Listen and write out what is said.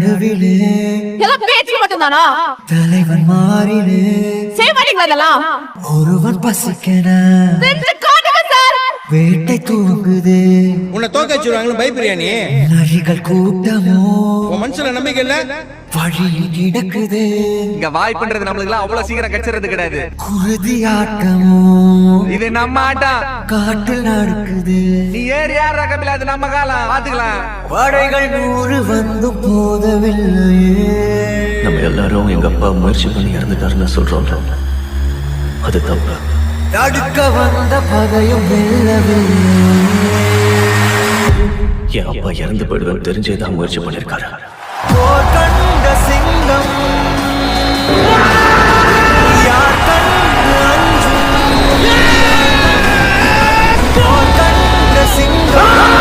நடுவிலே எல்லாம் பேச்சு மட்டும்தானா? தலைவன் மாறிலே செய்ய மாட்டீங்களா இதெல்லாம்? ஒருவன் பசிக்கன செஞ்சு காட்டுங்க சார். வேட்டை தூங்குது. உன்னை தோக்க வச்சிருவாங்களு பயப்படுறியா நீ? நரிகள் கூட்டமோ உன் மனசுல நம்பிக்கை இல்ல? வழியில் கிடக்குது. இங்க வாய்ப்புன்றது நம்மளுக்கு அவ்வளவு சீக்கிரம் கச்சிறது கிடையாது. குருதி ஆட்டமோ இது நம்ம ஆட்டம். காட்டில் நடக்குது. நீ ஏறி யார் ரகமில்ல, அது நம்ம காலம். பாத்துக்கலாம். படைகள் 100 வந்தும் போதவில்லையே. நம்ம எல்லாரும் எங்க அப்பா முயற்சி பண்ணி இறந்துட்டாருன்னு சொல்றோம். அது தப்பு. தடுக்க வந்த பகையும் வெல்லவில்லை. என் அப்பா இறந்து போயிடுவேன் தெரிஞ்சேதான் முயற்சி பண்ணிருக்காரு. போர் கண்ட சிங்கம் யார் கண்டு அஞ்சும். போர் கண்ட சிங்கம்